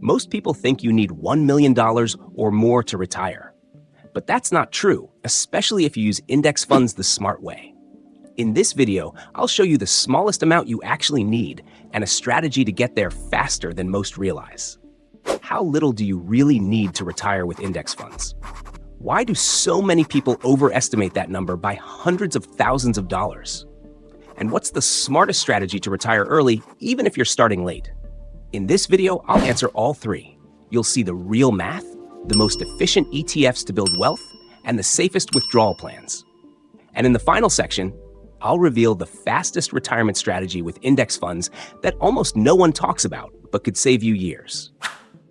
Most people think you need $1 million or more to retire. But that's not true, especially if you use index funds the smart way. In this video, I'll show you the smallest amount you actually need and a strategy to get there faster than most realize. How little do you really need to retire with index funds? Why do so many people overestimate that number by hundreds of thousands of dollars? And what's the smartest strategy to retire early, even if you're starting late? In this video, I'll answer all three. You'll see the real math, the most efficient ETFs to build wealth, and the safest withdrawal plans. And in the final section, I'll reveal the fastest retirement strategy with index funds that almost no one talks about, but could save you years.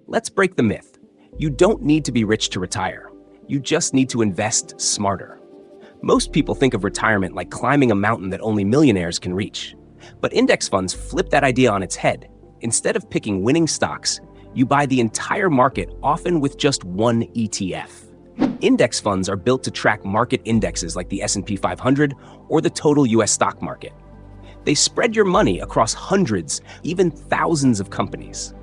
Let's break the myth. You don't need to be rich to retire. You just need to invest smarter. Most people think of retirement like climbing a mountain that only millionaires can reach. But index funds flip that idea on its head. Instead of picking winning stocks, you buy the entire market, often with just one ETF. Index funds are built to track market indexes like the S&P 500 or the total US stock market. They spread your money across hundreds, even thousands of companies.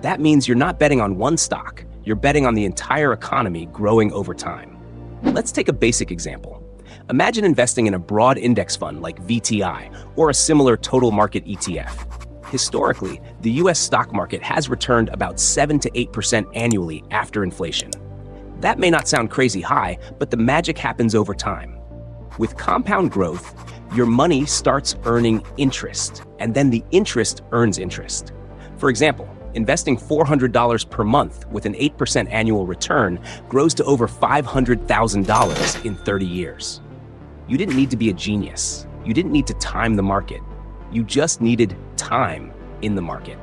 That means you're not betting on one stock, you're betting on the entire economy growing over time. Let's take a basic example. Imagine investing in a broad index fund like VTI or a similar total market ETF. Historically, the US stock market has returned about 7 to 8% annually after inflation. That may not sound crazy high, but the magic happens over time. With compound growth, your money starts earning interest, and then the interest earns interest. For example, investing $400 per month with an 8% annual return grows to over $500,000 in 30 years. You didn't need to be a genius. You didn't need to time the market. You just needed time in the market.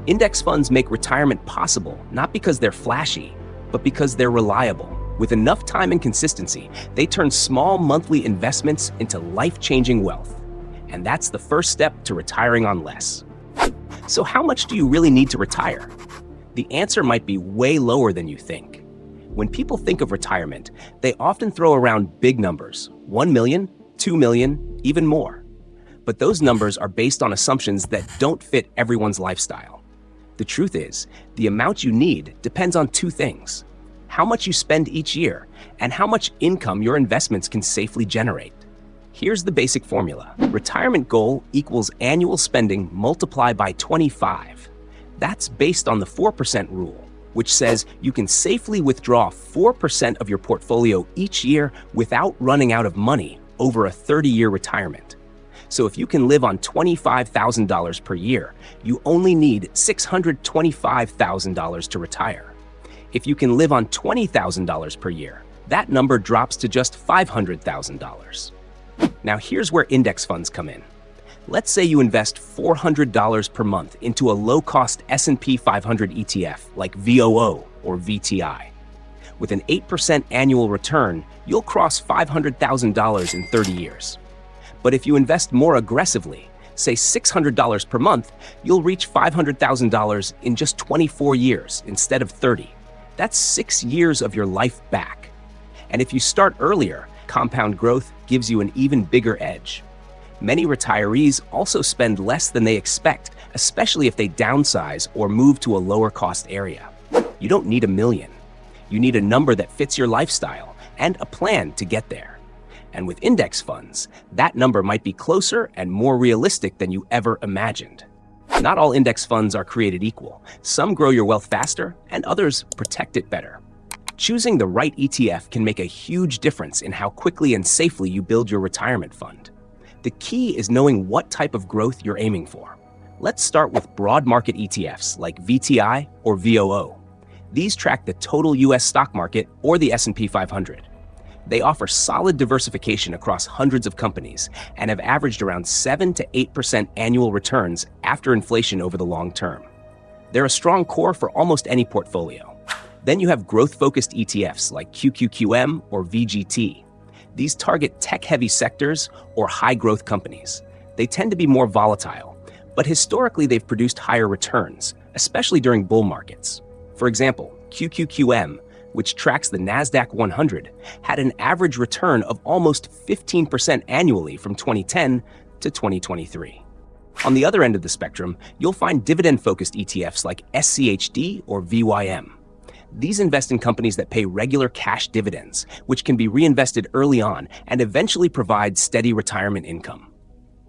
Index funds make retirement possible, not because they're flashy, but because they're reliable. With enough time and consistency, they turn small monthly investments into life-changing wealth. And that's the first step to retiring on less. So how much do you really need to retire? The answer might be way lower than you think. When people think of retirement, they often throw around big numbers, 1 million, 2 million, even more. But those numbers are based on assumptions that don't fit everyone's lifestyle. The truth is, the amount you need depends on two things: how much you spend each year and how much income your investments can safely generate. Here's the basic formula. Retirement goal equals annual spending multiplied by 25. That's based on the 4% rule, which says you can safely withdraw 4% of your portfolio each year without running out of money over a 30-year retirement. So if you can live on $25,000 per year, you only need $625,000 to retire. If you can live on $20,000 per year, that number drops to just $500,000. Now here's where index funds come in. Let's say you invest $400 per month into a low-cost S&P 500 ETF like VOO or VTI. With an 8% annual return, you'll cross $500,000 in 30 years. But if you invest more aggressively, say $600 per month, you'll reach $500,000 in just 24 years instead of 30. That's 6 years of your life back. And if you start earlier, compound growth gives you an even bigger edge. Many retirees also spend less than they expect, especially if they downsize or move to a lower-cost area. You don't need $1 million. You need a number that fits your lifestyle and a plan to get there. And with index funds, that number might be closer and more realistic than you ever imagined. Not all index funds are created equal. Some grow your wealth faster, and others protect it better. Choosing the right ETF can make a huge difference in how quickly and safely you build your retirement fund. The key is knowing what type of growth you're aiming for. Let's start with broad market ETFs like VTI or VOO. These track the total US stock market or the S&P 500. They offer solid diversification across hundreds of companies and have averaged around 7 to 8% annual returns after inflation over the long term. They're a strong core for almost any portfolio. Then you have growth-focused ETFs like QQQM or VGT. These target tech-heavy sectors or high-growth companies. They tend to be more volatile, but historically they've produced higher returns, especially during bull markets. For example, QQQM, which tracks the NASDAQ 100, had an average return of almost 15% annually from 2010 to 2023. On the other end of the spectrum, you'll find dividend-focused ETFs like SCHD or VYM. These invest in companies that pay regular cash dividends, which can be reinvested early on and eventually provide steady retirement income.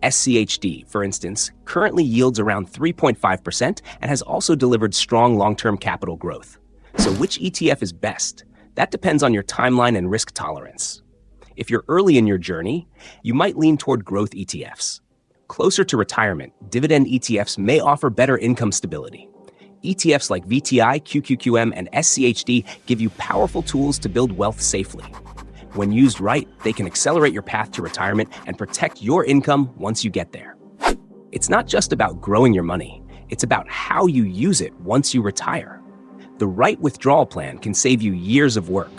SCHD, for instance, currently yields around 3.5% and has also delivered strong long-term capital growth. So which ETF is best? That depends on your timeline and risk tolerance. If you're early in your journey, you might lean toward growth ETFs. Closer to retirement, dividend ETFs may offer better income stability. ETFs like VTI, QQQM, and SCHD give you powerful tools to build wealth safely. When used right, they can accelerate your path to retirement and protect your income once you get there. It's not just about growing your money, it's about how you use it once you retire. The right withdrawal plan can save you years of work.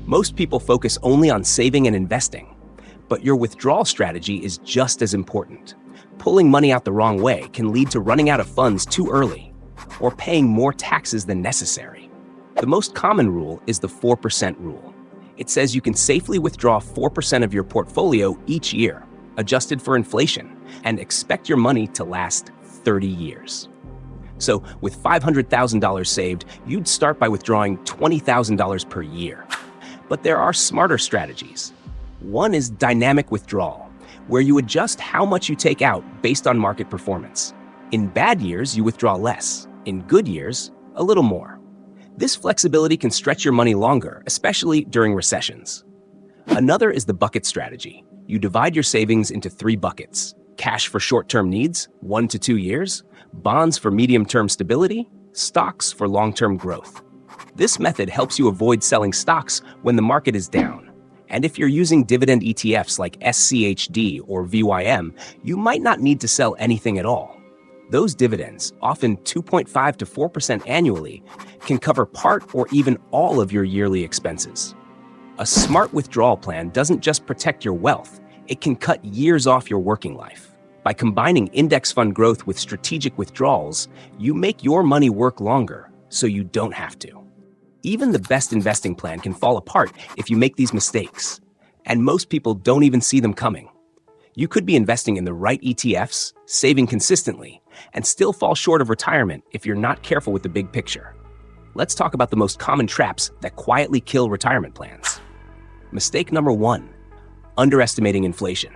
Most people focus only on saving and investing, but your withdrawal strategy is just as important. Pulling money out the wrong way can lead to running out of funds too early or paying more taxes than necessary. The most common rule is the 4% rule. It says you can safely withdraw 4% of your portfolio each year, adjusted for inflation, and expect your money to last 30 years. So with $500,000 saved, you'd start by withdrawing $20,000 per year. But there are smarter strategies. One is dynamic withdrawal, where you adjust how much you take out based on market performance. In bad years, you withdraw less. In good years, a little more. This flexibility can stretch your money longer, especially during recessions. Another is the bucket strategy. You divide your savings into 3 buckets: cash for short-term needs, 1 to 2 years, bonds for medium-term stability, stocks for long-term growth. This method helps you avoid selling stocks when the market is down. And if you're using dividend ETFs like SCHD or VYM, you might not need to sell anything at all. Those dividends, often 2.5 to 4% annually, can cover part or even all of your yearly expenses. A smart withdrawal plan doesn't just protect your wealth, it can cut years off your working life. By combining index fund growth with strategic withdrawals, you make your money work longer, so you don't have to. Even the best investing plan can fall apart if you make these mistakes, and most people don't even see them coming. You could be investing in the right ETFs, saving consistently, and still fall short of retirement if you're not careful with the big picture. Let's talk about the most common traps that quietly kill retirement plans. Mistake number 1, underestimating inflation.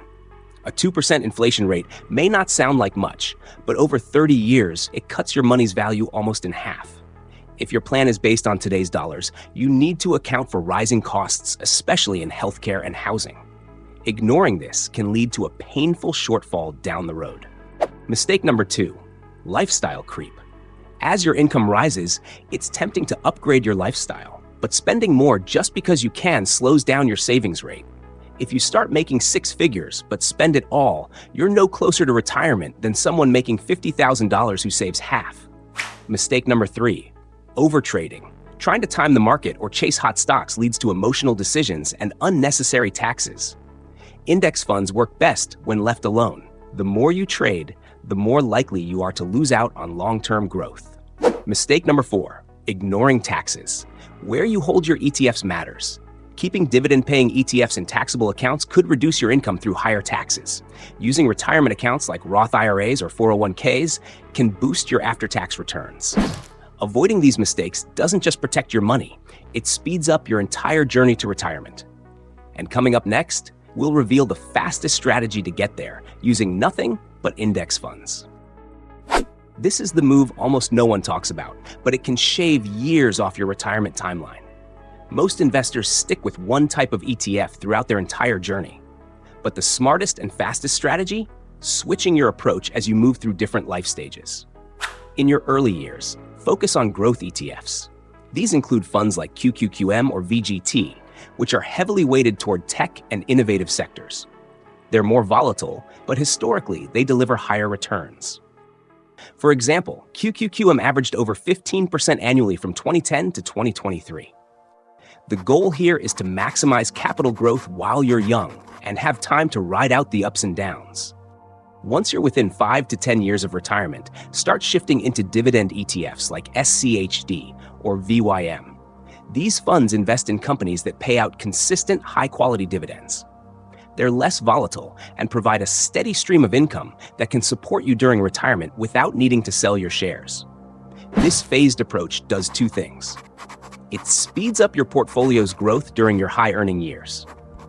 A 2% inflation rate may not sound like much, but over 30 years, it cuts your money's value almost in half. If your plan is based on today's dollars, you need to account for rising costs, especially in healthcare and housing. Ignoring this can lead to a painful shortfall down the road. Mistake number 2, lifestyle creep. As your income rises, it's tempting to upgrade your lifestyle, but spending more just because you can slows down your savings rate. If you start making 6 figures but spend it all, you're no closer to retirement than someone making $50,000 who saves half. Mistake number 3, overtrading. Trying to time the market or chase hot stocks leads to emotional decisions and unnecessary taxes. Index funds work best when left alone. The more you trade, the more likely you are to lose out on long-term growth. Mistake number 4, ignoring taxes. Where you hold your ETFs matters. Keeping dividend-paying ETFs in taxable accounts could reduce your income through higher taxes. Using retirement accounts like Roth IRAs or 401ks can boost your after-tax returns. Avoiding these mistakes doesn't just protect your money, it speeds up your entire journey to retirement. And coming up next, we'll reveal the fastest strategy to get there, using nothing but index funds. This is the move almost no one talks about, but it can shave years off your retirement timeline. Most investors stick with one type of ETF throughout their entire journey. But the smartest and fastest strategy? Switching your approach as you move through different life stages. In your early years, focus on growth ETFs. These include funds like QQQM or VGT, which are heavily weighted toward tech and innovative sectors. They're more volatile, but historically, they deliver higher returns. For example, QQQM averaged over 15% annually from 2010 to 2023. The goal here is to maximize capital growth while you're young and have time to ride out the ups and downs. Once you're within 5 to 10 years of retirement, start shifting into dividend ETFs like SCHD or VYM. These funds invest in companies that pay out consistent, high-quality dividends. They're less volatile and provide a steady stream of income that can support you during retirement without needing to sell your shares. This phased approach does two things. It speeds up your portfolio's growth during your high-earning years.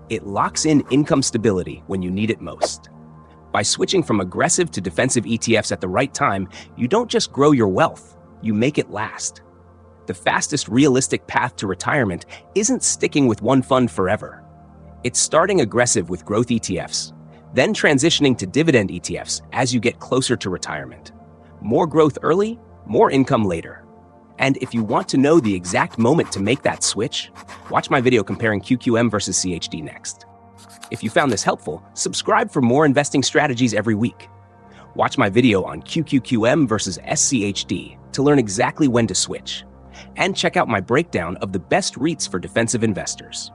It locks in income stability when you need it most. By switching from aggressive to defensive ETFs at the right time, you don't just grow your wealth, you make it last. The fastest realistic path to retirement isn't sticking with one fund forever. It's starting aggressive with growth ETFs, then transitioning to dividend ETFs as you get closer to retirement. More growth early, more income later. And if you want to know the exact moment to make that switch, watch my video comparing QQM versus CHD next. If you found this helpful, subscribe for more investing strategies every week. Watch my video on QQQM versus SCHD to learn exactly when to switch. And check out my breakdown of the best REITs for defensive investors.